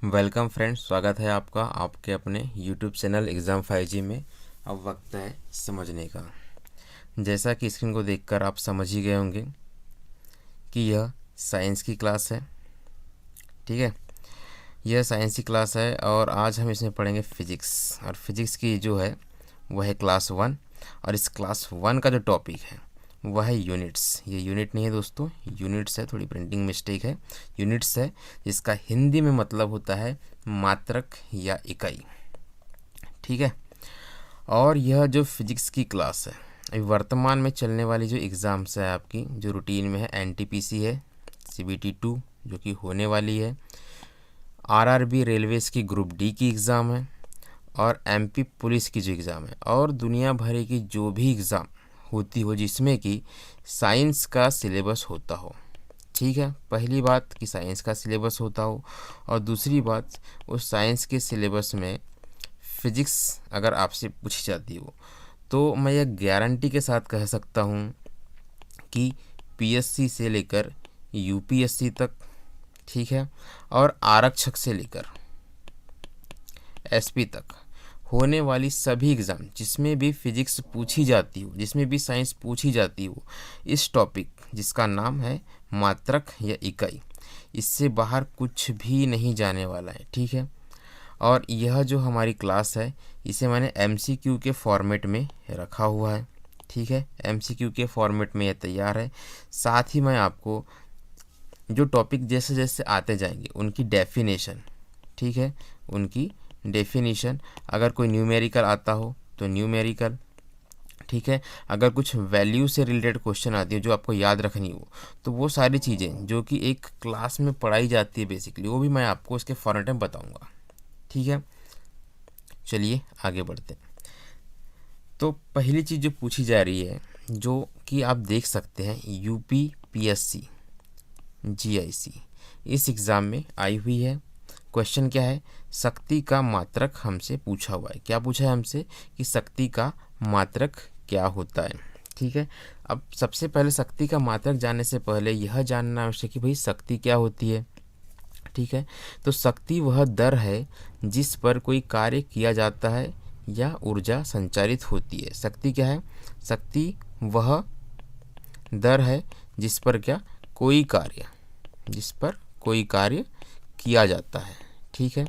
Welcome friends, स्वागत है आपका आपके अपने यूट्यूब चैनल एग्ज़ाम 5G में। अब वक्त है समझने का। जैसा कि स्क्रीन को देखकर आप समझ ही गए होंगे कि यह साइंस की क्लास है। ठीक है, यह साइंस की क्लास है और आज हम इसमें पढ़ेंगे फिजिक्स। और फिजिक्स की जो है वह है क्लास 1। और इस क्लास 1 का जो टॉपिक है वह है यूनिट्स। ये यूनिट नहीं है दोस्तों, यूनिट्स है, थोड़ी प्रिंटिंग मिस्टेक है। यूनिट्स है जिसका हिंदी में मतलब होता है मात्रक या इकाई। ठीक है, और यह जो फिजिक्स की क्लास है अभी वर्तमान में चलने वाली जो एग्ज़ाम्स है आपकी जो रूटीन में है, एनटीपीसी है, CBT 2 जो कि होने वाली है, RRB रेलवेज की ग्रुप डी की एग्ज़ाम है, और MP पुलिस की जो एग्ज़ाम है, और दुनिया भर की जो भी एग्ज़ाम होती हो जिसमें कि साइंस का सिलेबस होता हो। ठीक है, पहली बात कि साइंस का सिलेबस होता हो, और दूसरी बात उस साइंस के सिलेबस में फिजिक्स अगर आपसे पूछी जाती हो तो मैं यह गारंटी के साथ कह सकता हूँ कि PSC से लेकर UPSC तक, ठीक है, और आरक्षक से लेकर SP तक होने वाली सभी एग्ज़ाम जिसमें भी फिजिक्स पूछी जाती हो, जिसमें भी साइंस पूछी जाती हो, इस टॉपिक जिसका नाम है मात्रक या इकाई, इससे बाहर कुछ भी नहीं जाने वाला है। ठीक है, और यह जो हमारी क्लास है इसे मैंने MCQ के फॉर्मेट में रखा हुआ है। ठीक है, MCQ के फॉर्मेट में यह तैयार है। साथ ही मैं आपको जो टॉपिक जैसे जैसे आते जाएंगे उनकी डेफिनेशन, ठीक है, उनकी डेफिनेशन, अगर कोई न्यूमेरिकल आता हो तो न्यूमेरिकल, ठीक है, अगर कुछ वैल्यू से रिलेटेड क्वेश्चन आती है जो आपको याद रखनी हो तो वो सारी चीज़ें जो कि एक क्लास में पढ़ाई जाती है बेसिकली, वो भी मैं आपको इसके फॉर्मेट में बताऊंगा। ठीक है, चलिए आगे बढ़ते हैं। तो पहली चीज़ जो पूछी जा रही है, जो कि आप देख सकते हैं, UPPSC GIC इस एग्ज़ाम में आई हुई है। क्वेश्चन क्या है, शक्ति का मात्रक हमसे पूछा हुआ है। क्या पूछा है हमसे कि शक्ति का मात्रक क्या होता है। ठीक है, अब सबसे पहले शक्ति का मात्रक जानने से पहले यह जानना आवश्यक है कि भाई शक्ति क्या होती है। ठीक है, तो शक्ति वह दर है जिस पर कोई कार्य किया जाता है या ऊर्जा संचारित होती है। शक्ति क्या है, शक्ति वह दर है जिस पर क्या कोई कार्य, जिस पर कोई कार्य किया जाता है। ठीक है,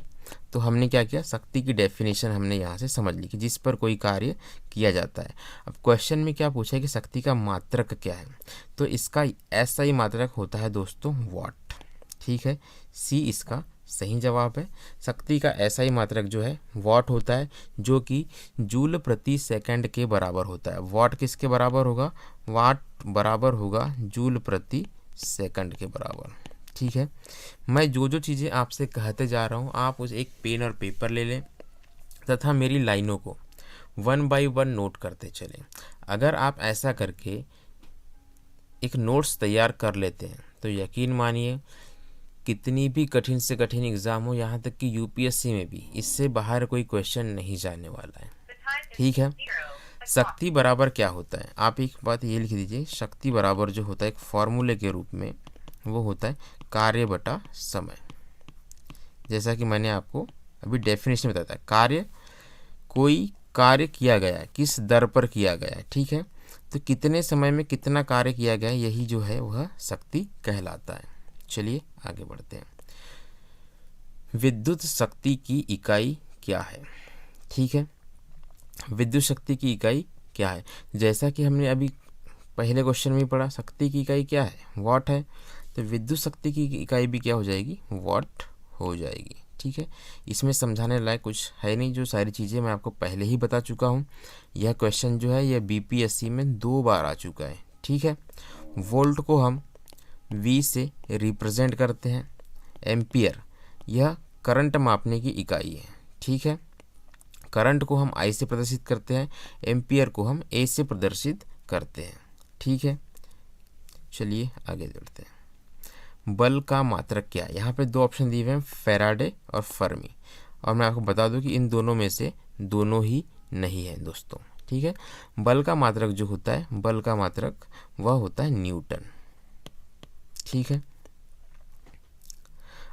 तो हमने क्या किया, शक्ति की डेफिनेशन हमने यहाँ से समझ ली कि जिस पर कोई कार्य किया जाता है। अब क्वेश्चन में क्या पूछा है कि शक्ति का मात्रक क्या है, तो इसका ऐसा ही मात्रक होता है दोस्तों, वाट। ठीक है, C इसका सही जवाब है। शक्ति का ऐसा ही मात्रक जो है वाट होता है, जो कि जूल प्रति सेकंड के बराबर होता है। वाट किसके बराबर होगा, वाट बराबर होगा जूल प्रति सेकंड के बराबर। ठीक है, मैं जो जो चीज़ें आपसे कहते जा रहा हूँ आप उस एक पेन और पेपर ले लें तथा मेरी लाइनों को 1 बाय 1 नोट करते चलें। अगर आप ऐसा करके एक नोट्स तैयार कर लेते हैं तो यकीन मानिए कितनी भी कठिन से कठिन एग्ज़ाम हो, यहाँ तक कि UPSC में भी इससे बाहर कोई क्वेश्चन नहीं जाने वाला है। ठीक है, शक्ति बराबर क्या होता है, आप एक बात ये लिख दीजिए, शक्ति बराबर जो होता है एक फॉर्मूले के रूप में वो होता है कार्य बटा समय। जैसा कि मैंने आपको अभी डेफिनेशन बताया था, कार्य, कोई कार्य किया गया है, किस दर पर किया गया है। ठीक है, तो कितने समय में कितना कार्य किया गया है, यही जो है वह शक्ति कहलाता है। चलिए आगे बढ़ते हैं। विद्युत शक्ति की इकाई क्या है। ठीक है, विद्युत शक्ति की इकाई क्या है, जैसा कि हमने अभी पहले क्वेश्चन में पढ़ा, शक्ति की इकाई क्या है, वाट है, तो विद्युत शक्ति की इकाई भी क्या हो जाएगी, वाट हो जाएगी। ठीक है, इसमें समझाने लायक कुछ है नहीं, जो सारी चीज़ें मैं आपको पहले ही बता चुका हूँ। यह क्वेश्चन जो है यह BPSC में 2 बार आ चुका है। ठीक है, वोल्ट को हम V से रिप्रेजेंट करते हैं, एम्पियर यह करंट मापने की इकाई है। ठीक है, करंट को हम I से प्रदर्शित करते हैं, एम्पियर को हम A से प्रदर्शित करते हैं। ठीक है, चलिए आगे बढ़ते हैं। बल का मात्रक क्या है, यहाँ पे 2 ऑप्शन दिए हुए हैं, फैराडे और फर्मी, और मैं आपको बता दूं कि इन दोनों में से दोनों ही नहीं है दोस्तों। ठीक है, बल का मात्रक जो होता है, बल का मात्रक वह होता है न्यूटन। ठीक है,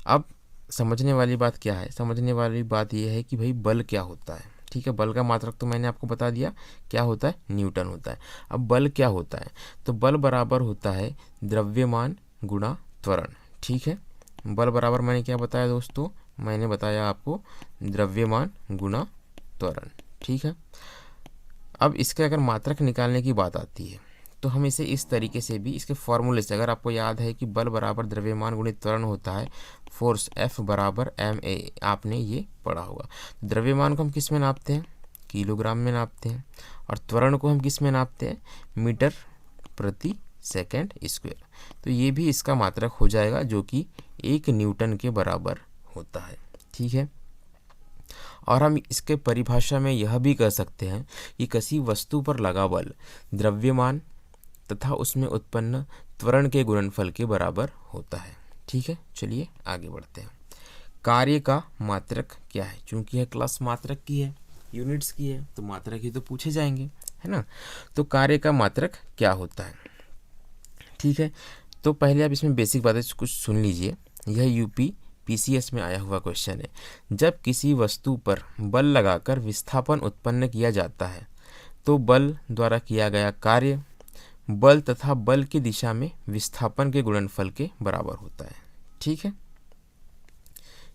अब समझने वाली बात क्या है, समझने वाली बात यह है कि भाई बल क्या होता है। ठीक है, बल का मात्रक तो मैंने आपको बता दिया क्या होता है, न्यूटन होता है। अब बल क्या होता है, तो बल बराबर होता है द्रव्यमान गुणा त्वरण। ठीक है, बल बराबर मैंने क्या बताया दोस्तों, मैंने बताया आपको द्रव्यमान गुणा त्वरण। ठीक है, अब इसके अगर मात्रक निकालने की बात आती है तो हम इसे इस तरीके से भी, इसके फॉर्मूले से, अगर आपको याद है कि बल बराबर द्रव्यमान गुणित त्वरण होता है, फोर्स F बराबर ma, आपने ये पढ़ा होगा। द्रव्यमान को हम किस में नापते हैं, किलोग्राम में नापते हैं, और त्वरण को हम किस में नापते हैं, मीटर प्रति सेकेंड स्क्वायर। तो ये भी इसका मात्रक हो जाएगा जो कि 1 न्यूटन के बराबर होता है। ठीक है, और हम इसके परिभाषा में यह भी कह सकते हैं कि किसी वस्तु पर लगा बल द्रव्यमान तथा उसमें उत्पन्न त्वरण के गुणनफल के बराबर होता है। ठीक है, चलिए आगे बढ़ते हैं। कार्य का मात्रक क्या है, चूंकि यह क्लास मात्रक की है, यूनिट्स की है, तो मात्रक ही तो पूछे जाएंगे, है ना। तो कार्य का मात्रक क्या होता है। ठीक है, तो पहले आप इसमें बेसिक बातें कुछ सुन लीजिए। यह यूपी पीसीएस में आया हुआ क्वेश्चन है। जब किसी वस्तु पर बल लगाकर विस्थापन उत्पन्न किया जाता है तो बल द्वारा किया गया कार्य बल तथा बल की दिशा में विस्थापन के गुणनफल के बराबर होता है। ठीक है,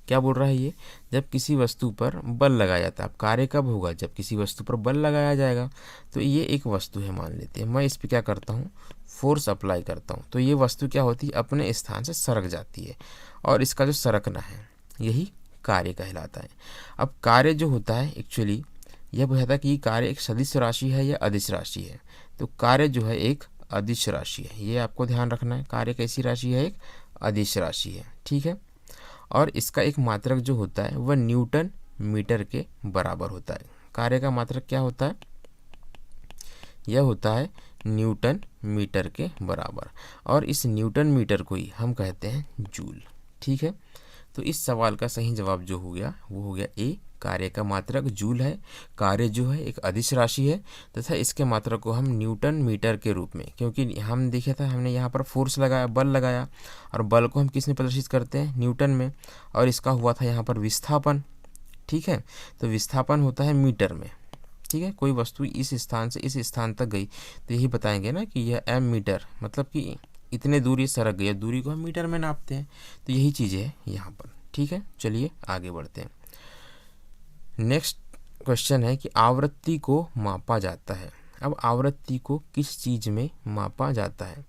क्या बोल रहा है ये, जब किसी वस्तु पर बल लगाया जाता है, अब कार्य कब होगा, जब किसी वस्तु पर बल लगाया जाएगा। तो ये एक वस्तु है, मान लेते हैं, मैं इस पर क्या करता हूँ, फोर्स अप्लाई करता हूँ, तो ये वस्तु क्या होती है, अपने स्थान से सरक जाती है, और इसका जो सरकना है यही कार्य कहलाता है। अब कार्य जो होता है एक्चुअली यह बताता है कि कार्य एक सदिश राशि है या अदिश राशि है। तो कार्य जो है एक अदिश राशि है, ये आपको ध्यान रखना है, कार्य कैसी राशि है, एक अदिश राशि है। ठीक है, और इसका एक मात्रक जो होता है वह न्यूटन मीटर के बराबर होता है। कार्य का मात्रक क्या होता है, यह होता है न्यूटन मीटर के बराबर, और इस न्यूटन मीटर को ही हम कहते हैं जूल। ठीक है, तो इस सवाल का सही जवाब जो हो गया वो हो गया ए, कार्य का मात्रक जूल है। कार्य जो है एक अदिश राशि है तथा इसके मात्रक को हम न्यूटन मीटर के रूप में, क्योंकि हम देखे था, हमने यहाँ पर फोर्स लगाया, बल लगाया, और बल को हम किस में प्रदर्शित करते हैं, न्यूटन में, और इसका हुआ था यहाँ पर विस्थापन। ठीक है, तो विस्थापन होता है मीटर में। ठीक है, कोई वस्तु इस स्थान से इस स्थान तक गई तो यही बताएंगे ना कि यह m मीटर, मतलब कि इतने दूरी सरक गई, दूरी को हम मीटर में नापते हैं, तो यही चीज़ें है यहाँ पर। ठीक है, चलिए आगे बढ़ते हैं। नेक्स्ट क्वेश्चन है कि आवृत्ति को मापा जाता है। अब आवृत्ति को किस चीज़ में मापा जाता है,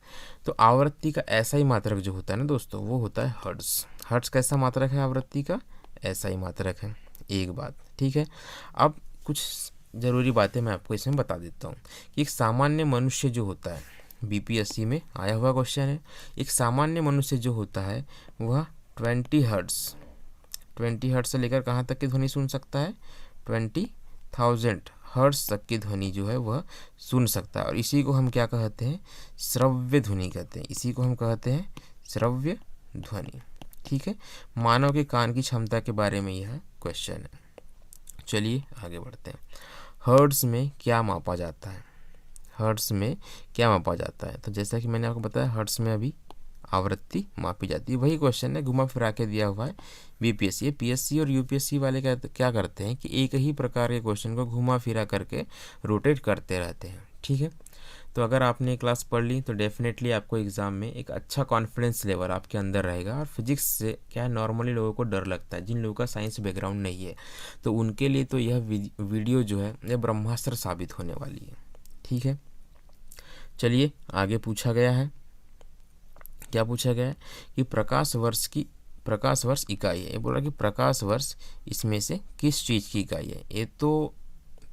तो आवृत्ति का ऐसा ही मात्रक जो होता है ना दोस्तों, वो होता है हर्ट्ज। हर्ट्ज कैसा मात्रक है, आवृत्ति का ऐसा ही मात्रक है, एक बात। ठीक है, अब कुछ ज़रूरी बातें मैं आपको इसमें बता देता हूँ कि एक सामान्य मनुष्य जो होता है, बीपीएससी में आया हुआ क्वेश्चन है, एक सामान्य मनुष्य जो होता है वह 20 हर्ट्ज से लेकर कहाँ तक की ध्वनि सुन सकता है, 20,000 हर्ट्ज तक की ध्वनि जो है वह सुन सकता है, और इसी को हम क्या कहते हैं, श्रव्य ध्वनि कहते हैं, इसी को हम कहते हैं श्रव्य ध्वनि। ठीक है, मानव के कान की क्षमता के बारे में यह क्वेश्चन है। चलिए आगे बढ़ते हैं। हर्ट्ज में क्या मापा जाता है, हर्ट्ज में क्या मापा जाता है, तो जैसा कि मैंने आपको बताया हर्ट्ज में अभी आवृत्ति मापी जाती है, वही क्वेश्चन है, घुमा फिरा के दिया हुआ है बीपीएससी। पीएससी और यूपीएससी वाले क्या करते हैं कि एक ही प्रकार के क्वेश्चन को घुमा फिरा करके रोटेट करते रहते हैं। ठीक है, तो अगर आपने क्लास पढ़ ली तो डेफिनेटली आपको एग्ज़ाम में एक अच्छा कॉन्फिडेंस लेवल आपके अंदर रहेगा। और फिजिक्स से क्या है, नॉर्मली लोगों को डर लगता है, जिन लोगों का साइंस बैकग्राउंड नहीं है, तो उनके लिए तो यह वीडियो जो है यह ब्रह्मास्त्र साबित होने वाली है। ठीक है, चलिए आगे पूछा गया है, क्या पूछा गया है कि प्रकाश वर्ष इकाई है। ये बोला कि प्रकाश वर्ष इसमें से किस चीज़ की इकाई है। ये तो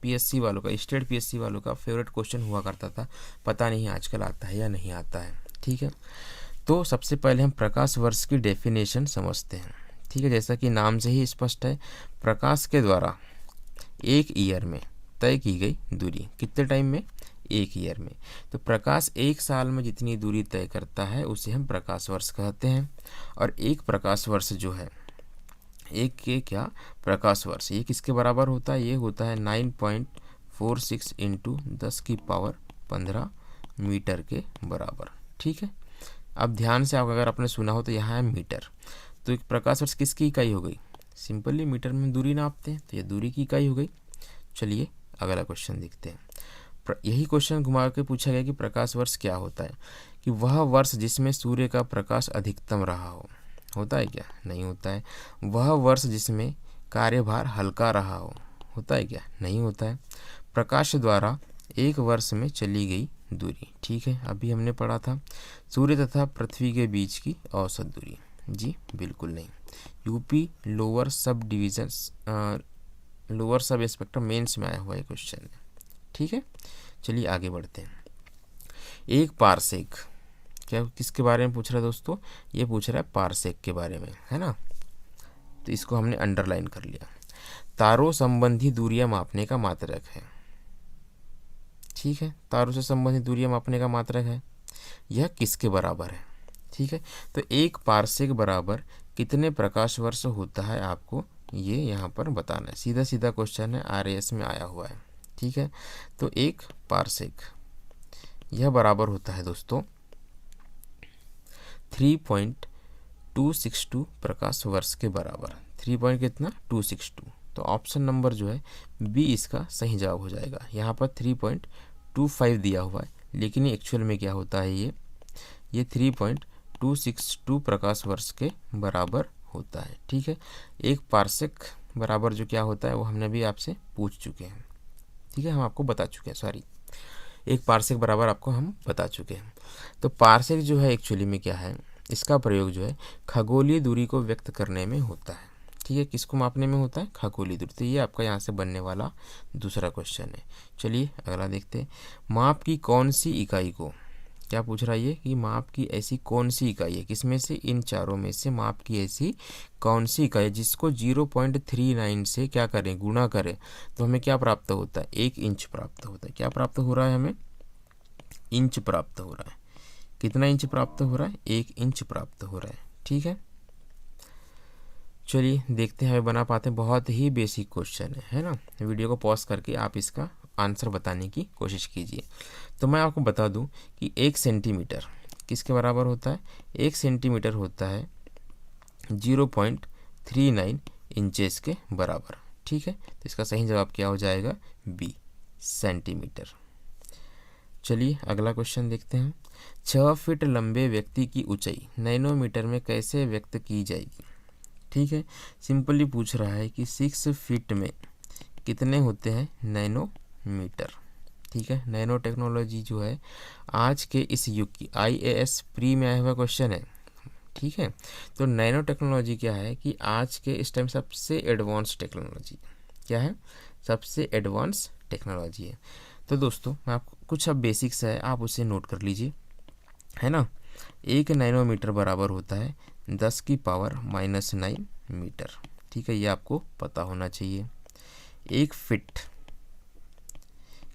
पीएससी वालों का, स्टेट पीएससी वालों का फेवरेट क्वेश्चन हुआ करता था, पता नहीं आजकल आता है या नहीं आता है। ठीक है, तो सबसे पहले हम प्रकाश वर्ष की डेफिनेशन समझते हैं। ठीक है, जैसा कि नाम से ही स्पष्ट है, प्रकाश के द्वारा एक ईयर में तय की गई दूरी, कितने टाइम में, एक ईयर में। तो प्रकाश एक साल में जितनी दूरी तय करता है उसे हम प्रकाश वर्ष कहते हैं। और एक प्रकाश वर्ष जो है, एक के क्या प्रकाश वर्ष, ये किसके बराबर होता है, ये होता है 9.46 इंटू 10⁻15 मीटर के बराबर। ठीक है, अब ध्यान से आप अगर आपने सुना हो तो यहाँ है मीटर, तो एक प्रकाश वर्ष किसकी इकाई हो गई? सिंपली मीटर में दूरी नापते हैं, तो ये दूरी की इकाई हो गई। चलिए अगला क्वेश्चन देखते हैं। यही क्वेश्चन घुमा के पूछा गया कि प्रकाश वर्ष क्या होता है? कि वह वर्ष जिसमें सूर्य का प्रकाश अधिकतम रहा हो। होता है क्या? नहीं होता है। वह वर्ष जिसमें कार्यभार हल्का रहा हो। होता है क्या? नहीं होता है। प्रकाश द्वारा एक वर्ष में चली गई दूरी। ठीक है, अभी हमने पढ़ा था सूर्य तथा पृथ्वी के बीच की औसत दूरी। जी बिल्कुल नहीं। UP lower sub division lower sub inspector mains में आया हुआ ये क्वेश्चन है। ठीक है, चलिए आगे बढ़ते हैं। एक पारसेक क्या किसके बारे में पूछ रहा है दोस्तों? ये पूछ रहा है पारसेक के बारे में, है ना। तो इसको हमने अंडरलाइन कर लिया। तारों संबंधी दूरियां मापने का मात्रक है। ठीक है, तारों से संबंधित दूरियां मापने का मात्रक है। यह किसके बराबर है? ठीक है, तो एक पारसेक बराबर कितने प्रकाश वर्ष होता है, आपको ये यहाँ पर बताना है। सीधा सीधा क्वेश्चन है, RAS में आया हुआ है। ठीक है, तो एक पारसेक यह बराबर होता है दोस्तों 3.262 प्रकाश वर्ष के बराबर। 3.262। तो ऑप्शन नंबर जो है बी इसका सही जवाब हो जाएगा। यहाँ पर 3.25 दिया हुआ है, लेकिन ये एक्चुअल में क्या होता है, ये 3.262 प्रकाश वर्ष के बराबर होता है। ठीक है, एक पारसेक बराबर जो क्या होता है वो हमने भी आपसे पूछ चुके हैं। ठीक है, हम आपको बता चुके हैं, सॉरी, एक पारसेक बराबर आपको हम बता चुके हैं। तो पारसेक जो है एक्चुअली में क्या है, इसका प्रयोग जो है खगोलीय दूरी को व्यक्त करने में होता है। ठीक है, किसको मापने में होता है? खगोलीय दूरी। तो ये आपका यहाँ से बनने वाला दूसरा क्वेश्चन है। चलिए अगला देखते हैं। माप की कौन सी इकाई को, क्या पूछ रहा है ये, कि माप की ऐसी कौन सी इकाई है, किसमें से, इन चारों में से माप की ऐसी कौन सी इकाई है जिसको 0.39 से क्या करें, गुणा करें, तो हमें क्या प्राप्त होता है? 1 इंच प्राप्त होता है। क्या प्राप्त हो रहा है? हमें इंच प्राप्त हो रहा है। कितना इंच प्राप्त हो रहा है? 1 इंच प्राप्त हो रहा है। ठीक है, चलिए देखते हैं हमें बना पाते हैं। बहुत ही बेसिक क्वेश्चन है ना। वीडियो को पॉज करके आप इसका आंसर बताने की कोशिश कीजिए। तो मैं आपको बता दूं कि 1 सेंटीमीटर किसके बराबर होता है? 1 सेंटीमीटर होता है 0.39 इंचेस के बराबर। ठीक है, तो इसका सही जवाब क्या हो जाएगा? B, centimetre. चलिए अगला क्वेश्चन देखते हैं। 6 फीट लंबे व्यक्ति की ऊंचाई नैनोमीटर में कैसे व्यक्त की जाएगी? ठीक है, सिंपली पूछ रहा है कि 6 फीट में कितने होते हैं नैनोमीटर। ठीक है, नैनो टेक्नोलॉजी जो है आज के इस युग की IAS प्री में आया हुआ क्वेश्चन है। ठीक है, तो नैनो टेक्नोलॉजी क्या है कि आज के इस टाइम सबसे एडवांस टेक्नोलॉजी क्या है? सबसे एडवांस टेक्नोलॉजी है। तो दोस्तों मैं आपको कुछ अब बेसिक्स है, आप उसे नोट कर लीजिए, है ना। 1 नैनोमीटर बराबर होता है 10⁻⁹ मीटर। ठीक है, ये आपको पता होना चाहिए। 1 फीट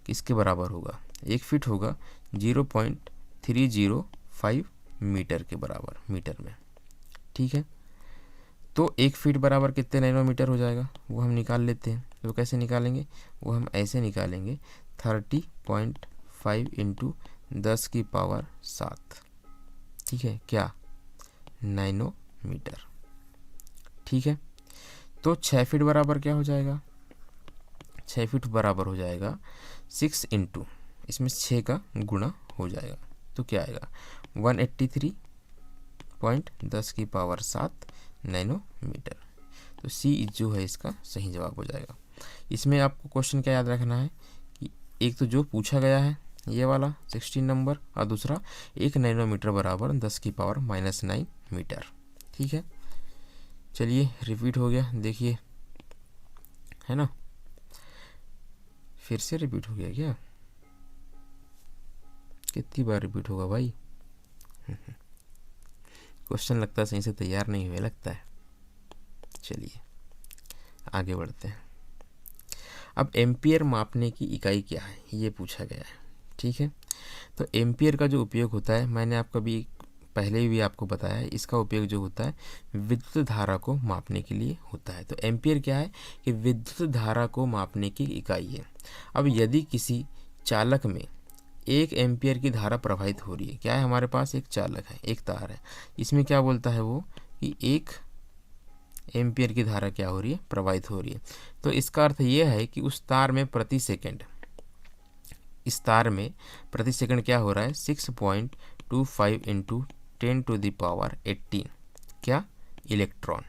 किसके बराबर होगा? 1 फीट होगा 0.305 मीटर के बराबर, मीटर में। ठीक है, तो 1 फीट बराबर कितने नैनोमीटर हो जाएगा वो हम निकाल लेते हैं। तो कैसे निकालेंगे? वो हम ऐसे निकालेंगे 30.5 इंटू 10⁻⁷। ठीक है, क्या? नैनोमीटर। ठीक है, तो 6 फीट बराबर क्या हो जाएगा? 6 फीट बराबर हो जाएगा 6 इंटू, इसमें 6 का गुणा हो जाएगा, तो क्या आएगा? 183.10⁻⁷ नैनोमीटर। तो सी जो है इसका सही जवाब हो जाएगा। इसमें आपको क्वेश्चन क्या याद रखना है कि एक तो जो पूछा गया है ये वाला 16 नंबर, और दूसरा 1 नैनोमीटर बराबर 10⁻⁹ मीटर। ठीक है, चलिए रिपीट हो गया, देखिए, है ना। फिर से रिपीट हो गया क्या? कितनी बार रिपीट होगा भाई? क्वेश्चन लगता है सही से तैयार नहीं हुए लगता है। चलिए आगे बढ़ते हैं। अब एम्पियर मापने की इकाई क्या है ये पूछा गया है। ठीक है, तो एम्पियर का जो उपयोग होता है, मैंने आपको भी पहले भी आपको बताया है, इसका उपयोग जो होता है विद्युत धारा को मापने के लिए होता है। तो एम्पियर क्या है कि विद्युत धारा को मापने की इकाई है। अब यदि किसी चालक में 1 एम्पियर की धारा प्रवाहित हो रही है, क्या है हमारे पास एक चालक है, एक तार है, इसमें क्या बोलता है वो कि 1 एम्पियर की धारा क्या हो रही है, प्रवाहित हो रही है। तो इसका अर्थ ये है कि उस तार में प्रति सेकंड, इस तार में प्रति सेकंड क्या हो रहा है, 6.25 इंटू 10⁻18 क्या, इलेक्ट्रॉन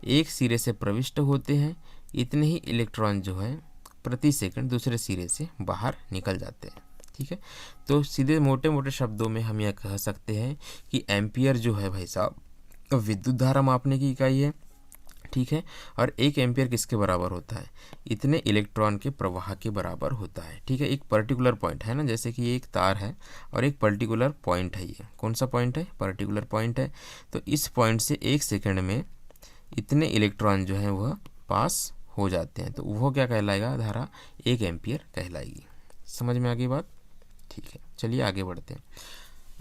एक सिरे से प्रविष्ट होते हैं। इतने ही इलेक्ट्रॉन जो है प्रति सेकंड दूसरे सिरे से बाहर निकल जाते हैं। ठीक है, तो सीधे मोटे मोटे शब्दों में हम यह कह सकते हैं कि एम्पियर जो है भाई साहब विद्युत धारा मापने की इकाई है। ठीक है, और 1 एम्पियर किसके बराबर होता है, इतने इलेक्ट्रॉन के प्रवाह के बराबर होता है। ठीक है, एक पर्टिकुलर पॉइंट है ना, जैसे कि ये एक तार है और एक पर्टिकुलर पॉइंट है, ये कौन सा पॉइंट है, पर्टिकुलर पॉइंट है। तो इस पॉइंट से 1 सेकंड में इतने इलेक्ट्रॉन जो हैं वह पास हो जाते हैं, तो वो क्या कहलाएगा, धारा 1 एम्पियर कहलाएगी। समझ में आ गई बात। ठीक है, चलिए आगे बढ़ते हैं।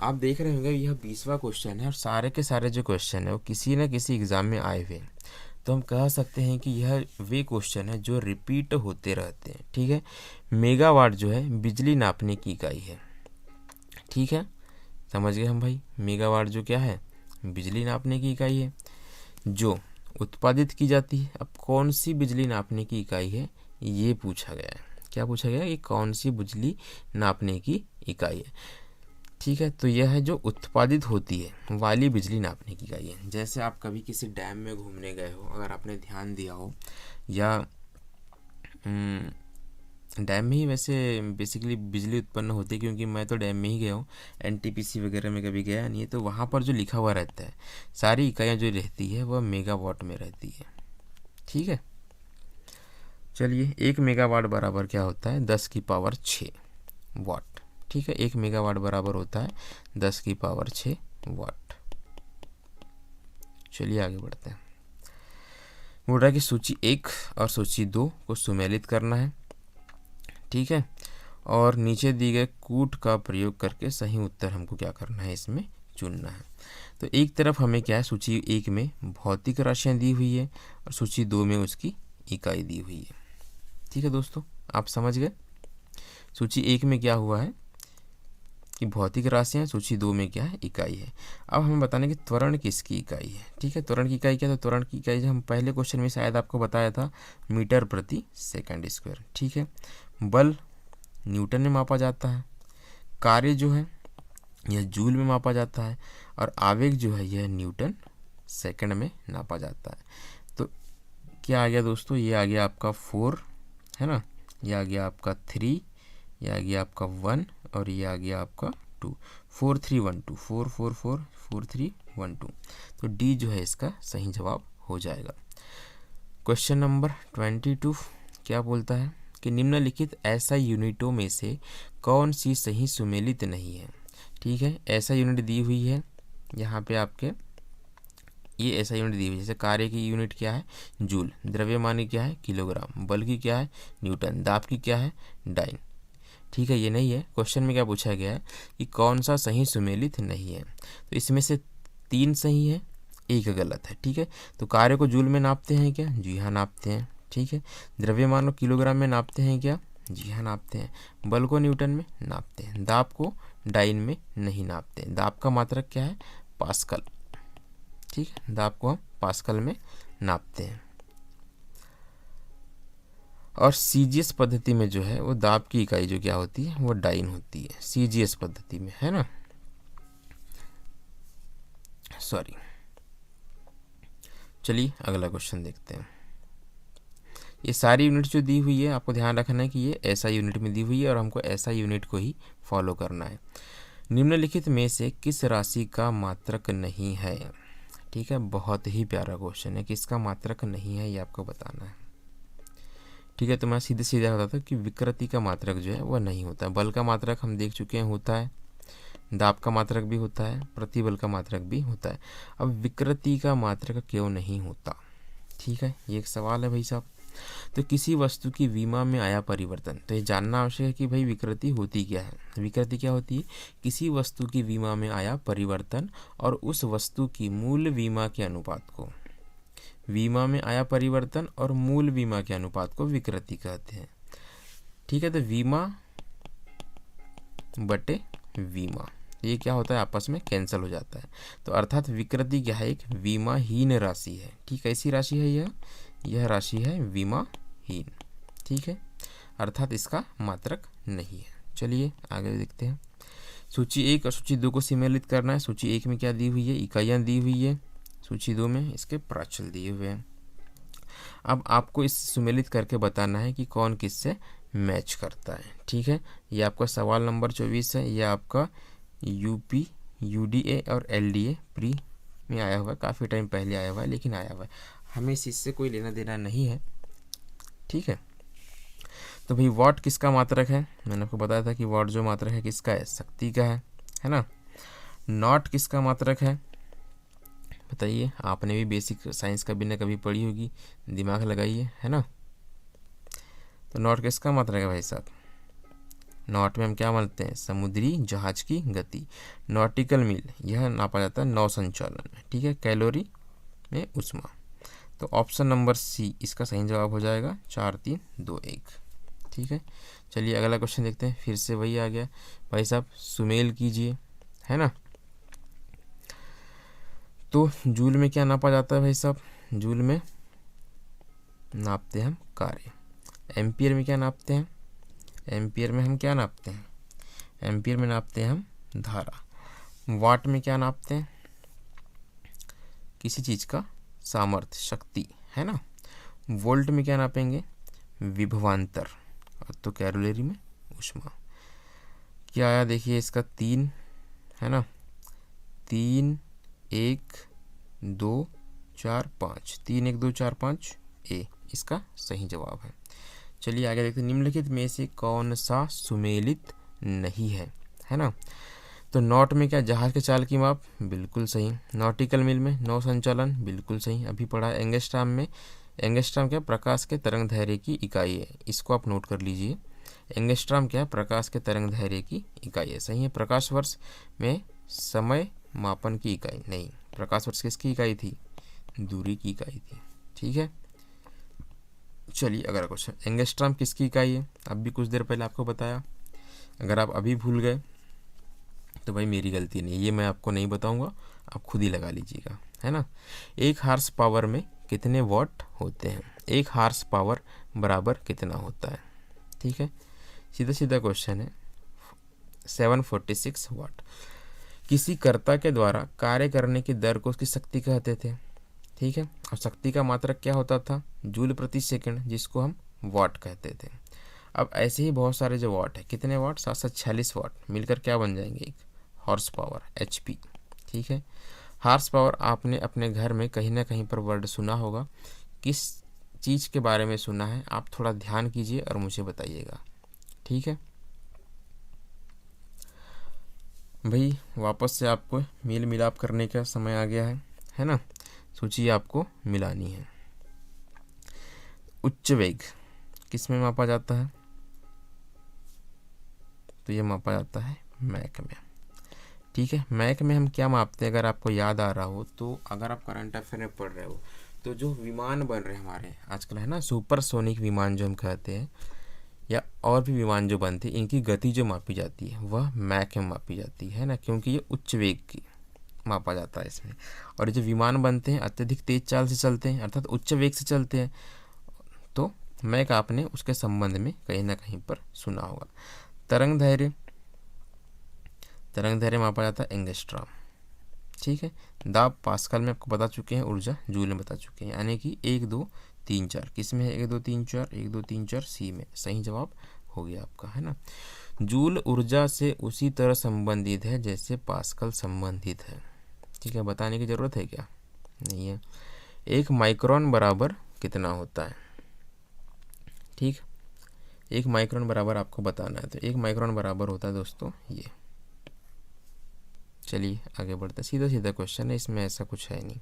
आप देख रहे होंगे यह 20वां क्वेश्चन है और सारे के सारे जो क्वेश्चन है वो किसी न किसी एग्ज़ाम में आए हुए हैं। तो हम कह सकते हैं कि यह वे क्वेश्चन है जो रिपीट होते रहते हैं। ठीक है, मेगावाट जो है बिजली नापने की इकाई है। ठीक है, समझ गए हम भाई, मेगावाट जो क्या है, बिजली नापने की इकाई है जो उत्पादित की जाती है। अब कौन सी बिजली नापने की इकाई है ये पूछा गया है। क्या पूछा गया कि कौन सी बिजली नापने की इकाई है। ठीक है, तो यह है जो उत्पादित होती है वाली बिजली नापने की इकाई है। जैसे आप कभी किसी डैम में घूमने गए हो, अगर आपने ध्यान दिया हो, या डैम में ही वैसे बेसिकली बिजली उत्पन्न होती है, क्योंकि मैं तो डैम में ही गया हूँ, एनटीपीसी वगैरह में कभी गया नहीं है। तो वहाँ पर जो लिखा हुआ रहता है, सारी इकाइयाँ जो रहती है वह मेगावाट में रहती है। ठीक है, चलिए 1 मेगावाट बराबर क्या होता है, 10⁶ वाट। ठीक है, 1 मेगावाट बराबर होता है 10⁶ वाट। चलिए आगे बढ़ते हैं। बोल रहा है कि सूची 1 और सूची 2 को सुमेलित करना है। ठीक है, और नीचे दिए गए कूट का प्रयोग करके सही उत्तर हमको क्या करना है, इसमें चुनना है। तो एक तरफ हमें क्या है, सूची 1 में भौतिक राशियाँ दी हुई है और सूची 2 में उसकी इकाई दी हुई है। ठीक है दोस्तों, आप समझ गए। सूची 1 में क्या हुआ है कि भौतिक राशियाँ, सूची 2 में क्या है, इकाई है। अब हमें बताने कि त्वरण किसकी इकाई है। ठीक है, त्वरण की इकाई क्या, तो त्वरण की इकाई जो हम पहले क्वेश्चन में शायद आपको बताया था, मीटर प्रति सेकंड स्क्वायर। ठीक है, बल न्यूटन में मापा जाता है, कार्य जो है यह जूल में मापा जाता है, और आवेग जो है यह न्यूटन सेकंड में नापा जाता है। तो क्या आ गया दोस्तों, ये आ गया आपका 4 है ना, ये आ गया आपका 3, ये आ गया आपका 1 और ये आ गया आपका 2। 4 3 1 2, 4 4 4 4 3 1 2। तो डी जो है इसका सही जवाब हो जाएगा। क्वेश्चन नंबर 22 क्या बोलता है कि निम्नलिखित ऐसा यूनिटों में से कौन सी सही सुमेलित नहीं है। ठीक है, ऐसा यूनिट दी हुई है यहाँ पे आपके, ये ऐसा यूनिट दी हुई है। जैसे कार्य की यूनिट क्या है, जूल, द्रव्यमान क्या है, किलोग्राम, बल की क्या है, न्यूटन, दाब की क्या है, डाइन। ठीक है, ये नहीं है। क्वेश्चन में क्या पूछा गया है कि कौन सा सही सुमेलित नहीं है। तो इसमें से 3 सही है, 1 गलत है। ठीक है, तो कार्य को जूल में नापते हैं क्या, जी हाँ नापते हैं। ठीक है, द्रव्यमान को किलोग्राम में नापते हैं क्या, जी हाँ नापते हैं। बल को न्यूटन में नापते हैं। दाब को डाइन में नहीं नापते हैं। दाब का मात्रक क्या है, पास्कल। ठीक है, दाब को हम पास्कल में नापते हैं। और सीजीएस पद्धति में जो है वो दाब की इकाई जो क्या होती है, वो डाइन होती है सीजीएस पद्धति में, है ना, सॉरी। चलिए अगला क्वेश्चन देखते हैं। ये सारी यूनिट जो दी हुई है, आपको ध्यान रखना है कि ये ऐसा यूनिट में दी हुई है और हमको ऐसा यूनिट को ही फॉलो करना है। निम्नलिखित में से किस राशि का मात्रक नहीं है। ठीक है, बहुत ही प्यारा क्वेश्चन है, किसका मात्रक नहीं है ये आपको बताना है। ठीक है, तो मैं सीधे सीधे बताता हूँ कि विकृति का मात्रक जो है वह नहीं होता। बल का मात्रक हम देख चुके हैं होता है, दाब का मात्रक भी होता है, प्रतिबल का मात्रक भी होता है। अब विकृति का मात्रक क्यों नहीं होता। ठीक है, ये एक सवाल है भाई साहब। तो किसी वस्तु की विमा में आया परिवर्तन, तो ये जानना आवश्यक है कि भाई विकृति होती क्या है। विकृति क्या होती है, किसी वस्तु की विमा में आया परिवर्तन और उस वस्तु की मूल विमा के अनुपात को, विमा में आया परिवर्तन और मूल विमा के अनुपात को विकृति कहते हैं। ठीक है, तो विमा बटे विमा, ये क्या होता है, आपस में कैंसिल हो जाता है। तो अर्थात विकृति क्या है, एक विमाहीन राशि है। ठीक, कैसी राशि है यह राशि है विमाहीन। ठीक है, अर्थात इसका मात्रक नहीं है। चलिए आगे देखते हैं। सूची 1 और सूची 2 को सम्मिलित करना है। सूची 1 में क्या दी हुई है, इकाइयाँ दी हुई है। सूची 2 में इसके प्राचल दिए हुए हैं। अब आपको इस सम्मिलित करके बताना है कि कौन किससे मैच करता है। ठीक है, ये आपका सवाल नंबर 24 है। यह आपका यूपी यूडीए और एलडीए प्री में आया हुआ है, काफ़ी टाइम पहले आया हुआ है लेकिन आया हुआ है। हमें इस चीज़ से कोई लेना देना नहीं है। ठीक है, तो भाई वॉट किसका मात्रक है, मैंने आपको बताया था कि वॉट जो मात्रक है किसका है, शक्ति का है ना। नॉट किसका मात्रक है, बताइए, आपने भी बेसिक साइंस कभी ना कभी पढ़ी होगी, दिमाग लगाइए, है ना। तो नॉट किसका मात्रक है भाई साहब, नॉट में हम क्या मानते हैं, समुद्री जहाज की गति। नॉटिकल मील यह नापा जाता है नौ संचालन में। ठीक है, कैलोरी में ऊष्मा। तो ऑप्शन नंबर सी इसका सही जवाब हो जाएगा, 4 3 2 1। ठीक है, चलिए अगला क्वेश्चन देखते हैं। फिर से वही आ गया भाई साहब, सुमेल कीजिए, है ना। तो जूल में क्या नापा जाता है भाई साहब, जूल में नापते हैं हम कार्य। एम्पियर में क्या नापते हैं, एम्पियर में हम क्या नापते हैं, एम्पियर में नापते हैं हम धारा। वाट में क्या नापते हैं, किसी चीज़ का सामर्थ्य, शक्ति, है ना। वोल्ट में क्या नापेंगे, विभवांतर। और तो कैलोरी में ऊष्मा। क्या आया देखिए इसका 3, है ना, 3 1 2 4 5, 3 1 2 4 5 ए इसका सही जवाब है। चलिए आगे देखते हैं, निम्नलिखित में से कौन सा सुमेलित नहीं है ना। तो नॉट में क्या, जहाज के चाल की माप, बिल्कुल सही। नॉटिकल मील में नौ संचालन, बिल्कुल सही, अभी पढ़ा है। एंगस्ट्राम में, एंगस्ट्राम क्या, प्रकाश के तरंग धैर्य की इकाई है, इसको आप नोट कर लीजिए। एंगस्ट्राम क्या है, प्रकाश के तरंग धैर्य की इकाई है, सही है। प्रकाश वर्ष में समय मापन की इकाई नहीं, प्रकाश वर्ष किसकी इकाई थी, दूरी की इकाई थी। ठीक है, चलिए अगला क्वेश्चन, एंगस्ट्राम किसकी इकाई है, अब भी कुछ देर पहले आपको बताया। अगर आप अभी भूल गए तो भाई मेरी गलती नहीं, ये मैं आपको नहीं बताऊंगा, आप खुद ही लगा लीजिएगा, है ना। 1 हार्स पावर में कितने वॉट होते हैं, 1 हार्स पावर बराबर कितना होता है। ठीक है, सीधा सीधा क्वेश्चन है, 746 वाट। किसी कर्ता के द्वारा कार्य करने की दर को उसकी शक्ति कहते थे। ठीक है, और शक्ति का मात्रक क्या होता था, जूल प्रति सेकंड, जिसको हम वाट कहते थे। अब ऐसे ही बहुत सारे जो वाट है, कितने वाट, 746 वाट मिलकर क्या बन जाएंगे, एक हॉर्स पावर, HP। ठीक है, हॉर्स पावर आपने अपने घर में कहीं ना कहीं पर वर्ड सुना होगा, किस चीज़ के बारे में सुना है, आप थोड़ा ध्यान कीजिए और मुझे बताइएगा। ठीक है भाई, वापस से आपको मेल मिलाप करने का समय आ गया है ना। सूची आपको मिलानी है। उच्च वेग किस में मापा जाता है, तो ये मापा जाता है मैक में। ठीक है, मैक में हम क्या मापते हैं, अगर आपको याद आ रहा हो तो, अगर आप करंट अफेयर में पढ़ रहे हो तो जो विमान बन रहे हैं हमारे आजकल, है ना, सुपरसोनिक विमान जो हम कहते हैं, या और भी विमान जो बनते हैं, इनकी गति जो मापी जाती है वह मैक में मापी जाती है ना, क्योंकि ये उच्च वेग की मापा जाता है इसमें। और ये जो विमान बनते हैं अत्यधिक तेज चाल से चलते हैं, अर्थात उच्च वेग से चलते हैं, तो मैक आपने उसके संबंध में कहीं ना कहीं पर सुना होगा। तरंग धैर्य मापा जाता है एंगस्ट्राम। ठीक है, दाब पास्कल में आपको बता चुके हैं, ऊर्जा जूल में बता चुके हैं, यानी कि 1 2 3 4 किस में है, 1 2 3 4, 1 2 3 4 सी में, सही जवाब हो गया आपका, है ना। जूल ऊर्जा से उसी तरह संबंधित है जैसे पास्कल संबंधित है। ठीक है, बताने की ज़रूरत है क्या, नहीं है। 1 माइक्रोन बराबर कितना होता है, ठीक, 1 माइक्रोन बराबर आपको बताना है। तो 1 माइक्रोन बराबर होता है दोस्तों ये। चलिए आगे बढ़ते, सीधा सीधा क्वेश्चन है, इसमें ऐसा कुछ है नहीं।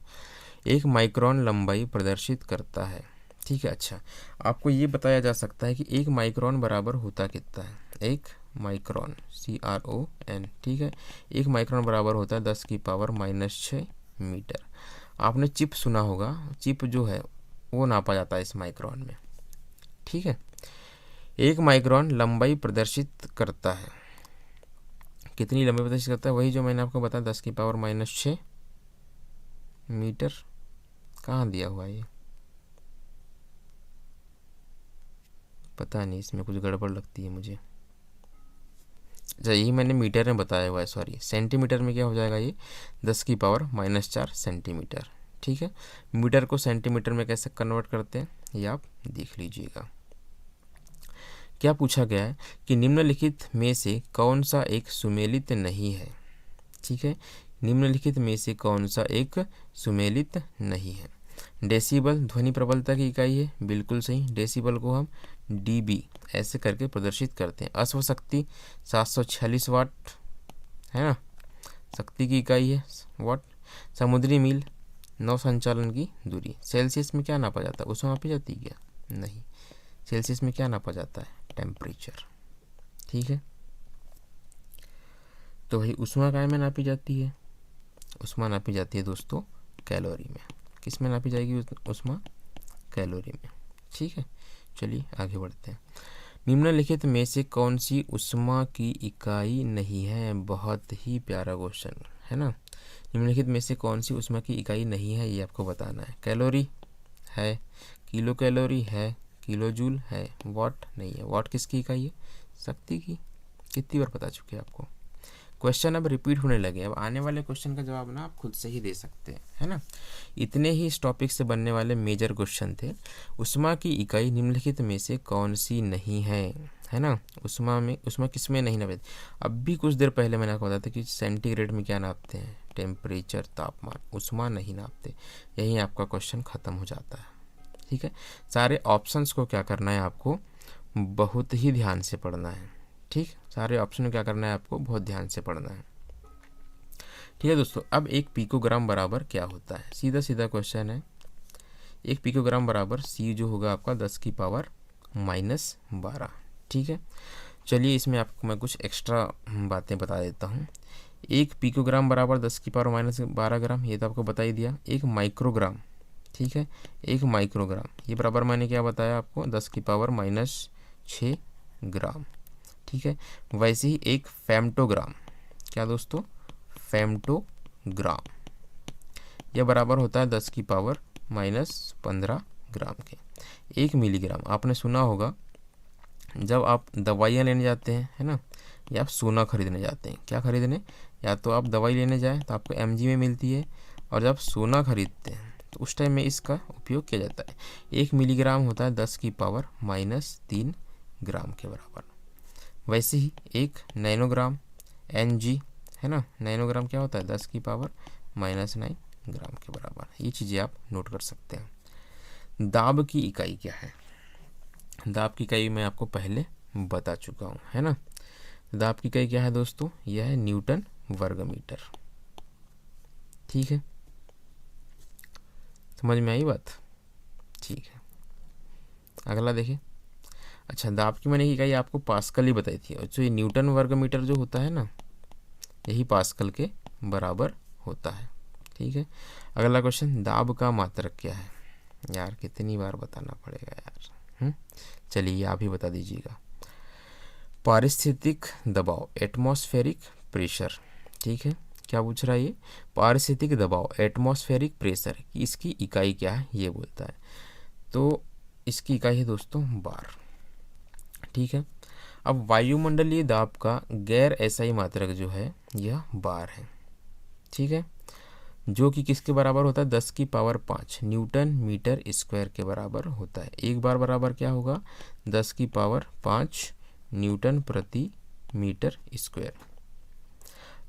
1 माइक्रोन लंबाई प्रदर्शित करता है। ठीक है, अच्छा आपको ये बताया जा सकता है कि 1 माइक्रोन बराबर होता कितना है, 1 माइक्रोन CRON। ठीक है, 1 माइक्रोन बराबर होता है 10⁻⁻6 मीटर। आपने चिप सुना होगा, चिप जो है वो नापा जाता है इस माइक्रोन में। ठीक है, 1 माइक्रोन लंबाई प्रदर्शित करता है, कितनी लंबाई प्रदर्शित करता है, वही जो मैंने आपको बताया 10⁻⁻6 मीटर। कहाँ दिया हुआ है ये, पता नहीं, इसमें कुछ गड़बड़ लगती है मुझे। अच्छा, यही मैंने मीटर में बताया हुआ है, सॉरी, सेंटीमीटर में क्या हो जाएगा ये 10⁻⁻4 सेंटीमीटर। ठीक है, मीटर को सेंटीमीटर में कैसे कन्वर्ट करते हैं ये आप देख लीजिएगा। क्या पूछा गया है कि निम्नलिखित में से कौन सा एक सुमेलित नहीं है। ठीक है, निम्नलिखित में से कौन सा एक सुमेलित नहीं है। डेसिबल ध्वनि प्रबलता की इकाई है, बिल्कुल सही। डेसिबल को हम डीबी ऐसे करके प्रदर्शित करते हैं। अश्व शक्ति 746 वाट है ना, शक्ति की इकाई है वाट। समुद्री मील नौ संचालन की दूरी। सेल्सियस में क्या नापा जाता है, उसमें मापी जाती है क्या, नहीं। सेल्सियस में क्या नापा जाता है, टेम्परेचर। ठीक है, तो भाई उष्मा काय में नापी जाती है, उष्मा नापी जाती है दोस्तों कैलोरी में। किस में नापी जाएगी उष्मा, कैलोरी में। ठीक है, चलिए आगे बढ़ते हैं। निम्नलिखित में से कौन सी उष्मा की इकाई नहीं है, बहुत ही प्यारा क्वेश्चन है ना। निम्नलिखित में से कौन सी उष्मा की इकाई नहीं है ये आपको बताना है। कैलोरी है, किलो कैलोरी है, किलो जूल है, वाट नहीं है। वाट किसकी इकाई है, शक्ति की। कितनी बार बता चुके हैं आपको, क्वेश्चन अब रिपीट होने लगे। अब आने वाले क्वेश्चन का जवाब ना आप खुद से ही दे सकते हैं, है ना। इतने ही इस टॉपिक से बनने वाले मेजर क्वेश्चन थे। उष्मा की इकाई निम्नलिखित में से कौन सी नहीं है ना। उष्मा किस में नहीं नापते। अब भी कुछ देर पहले मैंने आपको बताया था कि सेंटीग्रेड में क्या नापते हैं, टेम्परेचर, तापमान। उष्मा नहीं नापते। यही आपका क्वेश्चन खत्म हो जाता है। ठीक है, सारे ऑप्शंस को क्या करना है आपको, बहुत ही ध्यान से पढ़ना है। ठीक, सारे ऑप्शन को क्या करना है आपको, बहुत ध्यान से पढ़ना है। ठीक है दोस्तों, अब एक पिकोग्राम बराबर क्या होता है, सीधा सीधा क्वेश्चन है। एक पिकोग्राम बराबर सी जो होगा आपका 10⁻⁻12। ठीक है, चलिए इसमें आपको मैं कुछ एक्स्ट्रा बातें बता देता हूँ। एक पिकोग्राम बराबर 10⁻⁻12 ग्राम, ये तो आपको बता ही दिया। एक माइक्रोग्राम, ठीक है, एक माइक्रोग्राम ये बराबर मैंने क्या बताया आपको, 10⁻⁻6 ग्राम। ठीक है, वैसे ही एक फेम्टोग्राम, क्या दोस्तों, फेम्टोग्राम, यह बराबर होता है 10⁻⁻15 ग्राम के। एक मिलीग्राम, आपने सुना होगा जब आप दवाइयाँ लेने जाते हैं, है ना, या आप सोना खरीदने जाते हैं। क्या खरीदने, या तो आप दवाई लेने जाएं तो आपको mg में मिलती है, और जब आप सोना खरीदते हैं तो उस टाइम में इसका उपयोग किया जाता है। 1 मिलीग्राम होता है 10⁻³ ग्राम के बराबर। वैसे ही एक नैनोग्राम Ng है ना, नैनोग्राम क्या होता है 10⁻⁻9 ग्राम के बराबर। ये चीज़ें आप नोट कर सकते हैं। दाब की इकाई क्या है, दाब की इकाई मैं आपको पहले बता चुका हूँ, है ना। दाब की इकाई क्या है दोस्तों, यह है न्यूटन वर्ग मीटर। ठीक है, समझ में आई बात। ठीक है, अगला देखिए। अच्छा, दाब की मैंने इकाई आपको पास्कल ही बताई थी, और जो ये न्यूटन वर्ग मीटर जो होता है ना, यही पास्कल के बराबर होता है। ठीक है, अगला क्वेश्चन, दाब का मात्रक क्या है। यार कितनी बार बताना पड़ेगा यार। चलिए आप ही बता दीजिएगा। पारिस्थितिक दबाव, एटमॉस्फेरिक प्रेशर। ठीक है, क्या पूछ रहा है ये, पारिस्थितिक दबाव, एटमॉस्फेरिक प्रेशर, इसकी इकाई क्या है ये बोलता है। तो इसकी इकाई है दोस्तों बार। ठीक है, अब वायुमंडलीय दाब का गैर एसआई मात्रक जो है यह बार है। ठीक है, जो कि किसके बराबर होता है, 10⁵ न्यूटन मीटर स्क्वायर के बराबर होता है। एक बार बराबर क्या होगा, 10⁵ न्यूटन प्रति मीटर स्क्वायर।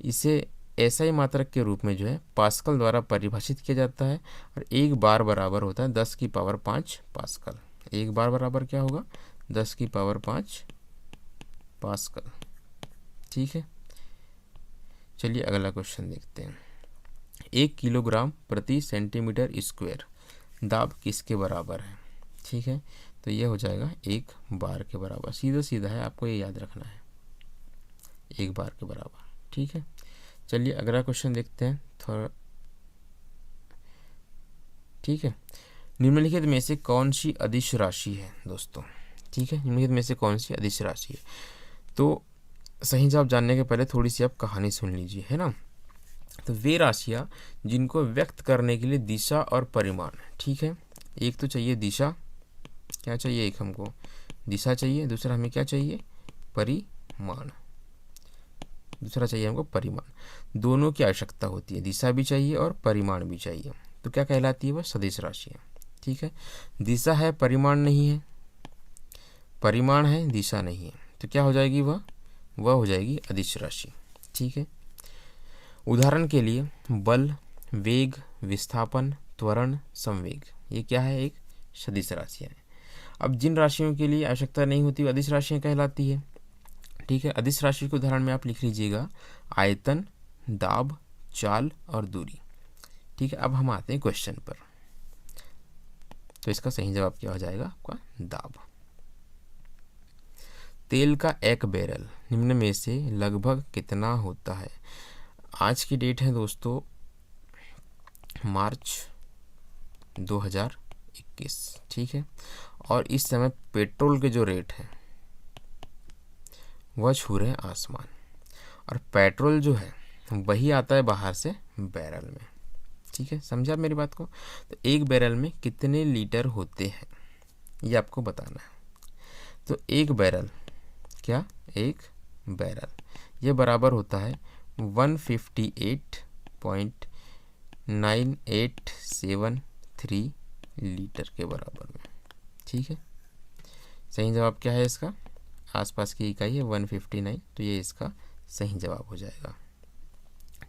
इसे एसआई मात्रक के रूप में जो है पास्कल द्वारा परिभाषित किया जाता है, और एक बार बराबर होता है 10⁵ पास्कल। एक बार बराबर क्या होगा, 10⁵ पास्कल। ठीक है, चलिए अगला क्वेश्चन देखते हैं। 1 किलोग्राम प्रति सेंटीमीटर स्क्वायर दाब किसके बराबर है। ठीक है, तो ये हो जाएगा 1 बार के बराबर। सीधा सीधा है, आपको ये याद रखना है, 1 बार के बराबर। ठीक है, चलिए अगला क्वेश्चन देखते हैं थोड़ा। ठीक है, निम्नलिखित में से कौन सी अदिश राशि है दोस्तों। ठीक है, निम्नलिखित में से कौन सी अदिश राशि है। तो सही जवाब जानने के पहले थोड़ी सी आप कहानी सुन लीजिए, है ना। तो वे राशियाँ जिनको व्यक्त करने के लिए दिशा और परिमाण, ठीक है, एक तो चाहिए दिशा, क्या चाहिए, एक हमको दिशा चाहिए, दूसरा हमें क्या चाहिए, परिमाण, दूसरा चाहिए हमको परिमाण। दोनों की आवश्यकता होती है, दिशा भी चाहिए और परिमाण भी चाहिए। तो क्या कहलाती है वह सदिश राशियाँ, ठीक है। दिशा है परिमाण नहीं है, परिमाण है दिशा नहीं है, तो क्या हो जाएगी वह हो जाएगी अदिश राशि, ठीक है। उदाहरण के लिए बल, वेग, विस्थापन, त्वरण, संवेग, ये क्या है, एक सदिश राशियाँ है। अब जिन राशियों के लिए आवश्यकता नहीं होती वो अदिश राशियाँ कहलाती है, ठीक है। अदिश राशि के उदाहरण में आप लिख लीजिएगा आयतन, दाब, चाल और दूरी, ठीक है। अब हम आते हैं क्वेश्चन पर। तो इसका सही जवाब क्या हो जाएगा आपका, दाब। तेल का एक बैरल निम्न में से लगभग कितना होता है। आज की डेट है दोस्तों मार्च 2021, ठीक है। और इस समय पेट्रोल के जो रेट हैं वह छू रहे हैं आसमान, और पेट्रोल जो है वही आता है बाहर से बैरल में, ठीक है। समझा आप मेरी बात को। तो एक बैरल में कितने लीटर होते हैं ये आपको बताना है। तो एक बैरल, क्या, एक बैरल ये बराबर होता है 158.9873 लीटर के बराबर में, ठीक है। सही जवाब क्या है इसका, आसपास की इकाई है 159, तो ये इसका सही जवाब हो जाएगा।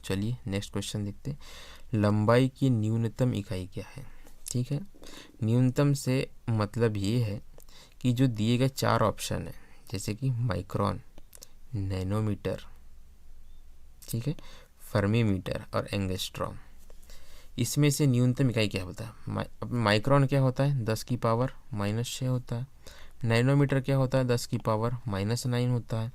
चलिए नेक्स्ट क्वेश्चन देखते हैं। लंबाई की न्यूनतम इकाई क्या है, ठीक है। न्यूनतम से मतलब ये है कि जो दिए गए 4 ऑप्शन है, जैसे कि माइक्रोन, नैनोमीटर, ठीक है, फर्मीमीटर और एंगस्ट्रॉम, इसमें से न्यूनतम इकाई क्या होता है। माइक्रोन क्या होता है, 10⁻⁻6 होता है। नैनोमीटर क्या होता है, 10⁻⁻9 होता है।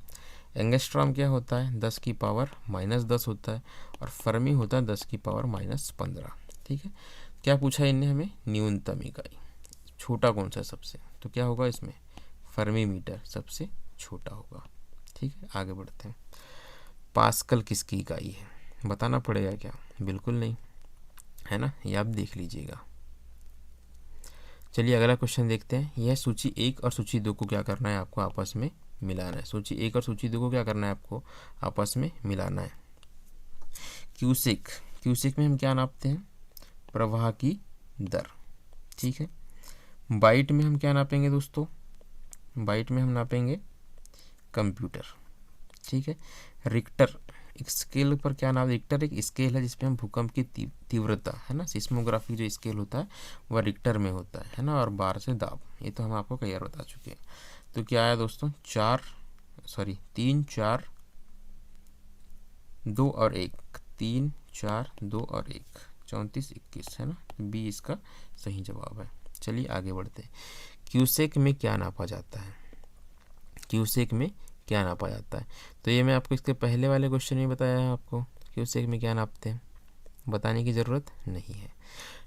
एंगस्ट्रॉम क्या होता है, 10⁻−10 होता है। और फर्मी होता है 10⁻−15, ठीक है। क्या पूछा इनने हमें, न्यूनतम इकाई, छोटा कौन सा सबसे, तो क्या होगा इसमें, फर्मीमीटर सबसे छोटा होगा, ठीक है। आगे बढ़ते हैं। पास्कल किसकी इकाई है, बताना पड़ेगा क्या, बिल्कुल नहीं, है ना, ये आप देख लीजिएगा। चलिए अगला क्वेश्चन देखते हैं। यह सूची 1 और सूची 2 को क्या करना है, आपको आपस में मिलाना है। सूची 1 और सूची 2 को क्या करना है, आपको आपस में मिलाना है। क्यूसेक, क्यूसेक में हम क्या नापते हैं, प्रवाह की दर, ठीक है। बाइट में हम क्या नापेंगे दोस्तों, बाइट में हम नापेंगे कंप्यूटर, ठीक है। रिक्टर, एक स्केल पर क्या नाम, रिक्टर एक स्केल है जिसमें हम भूकंप की तीव्रता, है ना, सिस्मोग्राफी जो स्केल होता है वह रिक्टर में होता है ना। और बार से दाब, ये तो हम आपको कई बार बता चुके हैं। तो क्या आया दोस्तों, 3, 4, 2 और 1, 3, 4, 2 और 1, 34, 21, है ना। बी इसका सही जवाब है। चलिए आगे बढ़ते हैं। क्यूसेक में क्या नापा जाता है, क्यूसेक में क्या नापा जाता है। तो ये मैं आपको इसके पहले वाले क्वेश्चन में बताया है आपको, क्यूसेक में क्या नापते हैं, बताने की ज़रूरत नहीं है।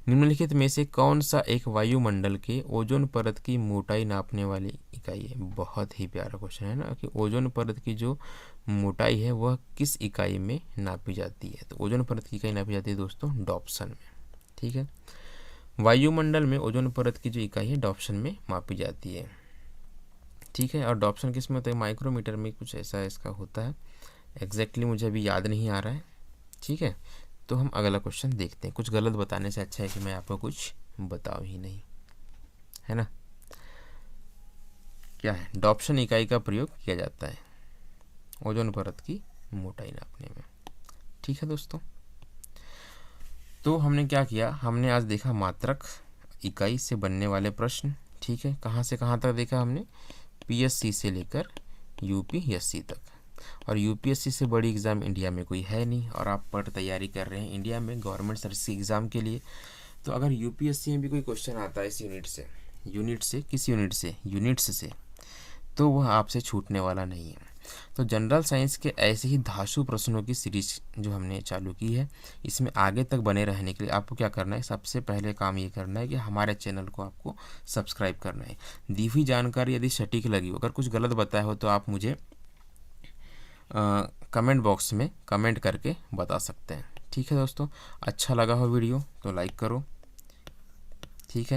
निम्नलिखित में से कौन सा एक वायुमंडल के ओजोन परत की मोटाई नापने वाली इकाई है। बहुत ही प्यारा क्वेश्चन है ना, कि ओजोन परत की जो मोटाई है वह किस इकाई में नापी जाती है। तो ओजोन परत की इकाई नापी जाती है दोस्तों डॉप्सन में, ठीक है। वायुमंडल में ओजोन परत की जो इकाई है डॉप्सन में मापी जाती है, ठीक है। और डॉप्सन किस में होता है, माइक्रोमीटर में कुछ ऐसा इसका होता है, एग्जैक्टली मुझे अभी याद नहीं आ रहा है, ठीक है। तो हम अगला क्वेश्चन देखते हैं। कुछ गलत बताने से अच्छा है कि मैं आपको कुछ बताऊं ही नहीं, है ना। क्या है, डॉप्सन इकाई का प्रयोग किया जाता है ओजोन परत की मोटाई नापने में, ठीक है दोस्तों। तो हमने क्या किया, हमने आज देखा मात्रक इकाई से बनने वाले प्रश्न, ठीक है। कहाँ से कहाँ तक देखा हमने, पीएससी से लेकर यूपीएससी तक। और यूपीएससी से बड़ी एग्ज़ाम इंडिया में कोई है नहीं, और आप पढ़ तैयारी कर रहे हैं इंडिया में गवर्नमेंट सर्विस एग्ज़ाम के लिए। तो अगर यूपीएससी में भी कोई क्वेश्चन आता है इस यूनिट्स से, तो वह आपसे छूटने वाला नहीं है। तो जनरल साइंस के ऐसे ही धांसू प्रश्नों की सीरीज जो हमने चालू की है, इसमें आगे तक बने रहने के लिए आपको क्या करना है, सबसे पहले काम ये करना है कि हमारे चैनल को आपको सब्सक्राइब करना है। दी हुई जानकारी यदि सटीक लगी हो, अगर कुछ गलत बताया हो तो आप मुझे कमेंट बॉक्स में कमेंट करके बता सकते हैं। ठीक है दोस्तों, अच्छा लगा हो वीडियो तो लाइक करो।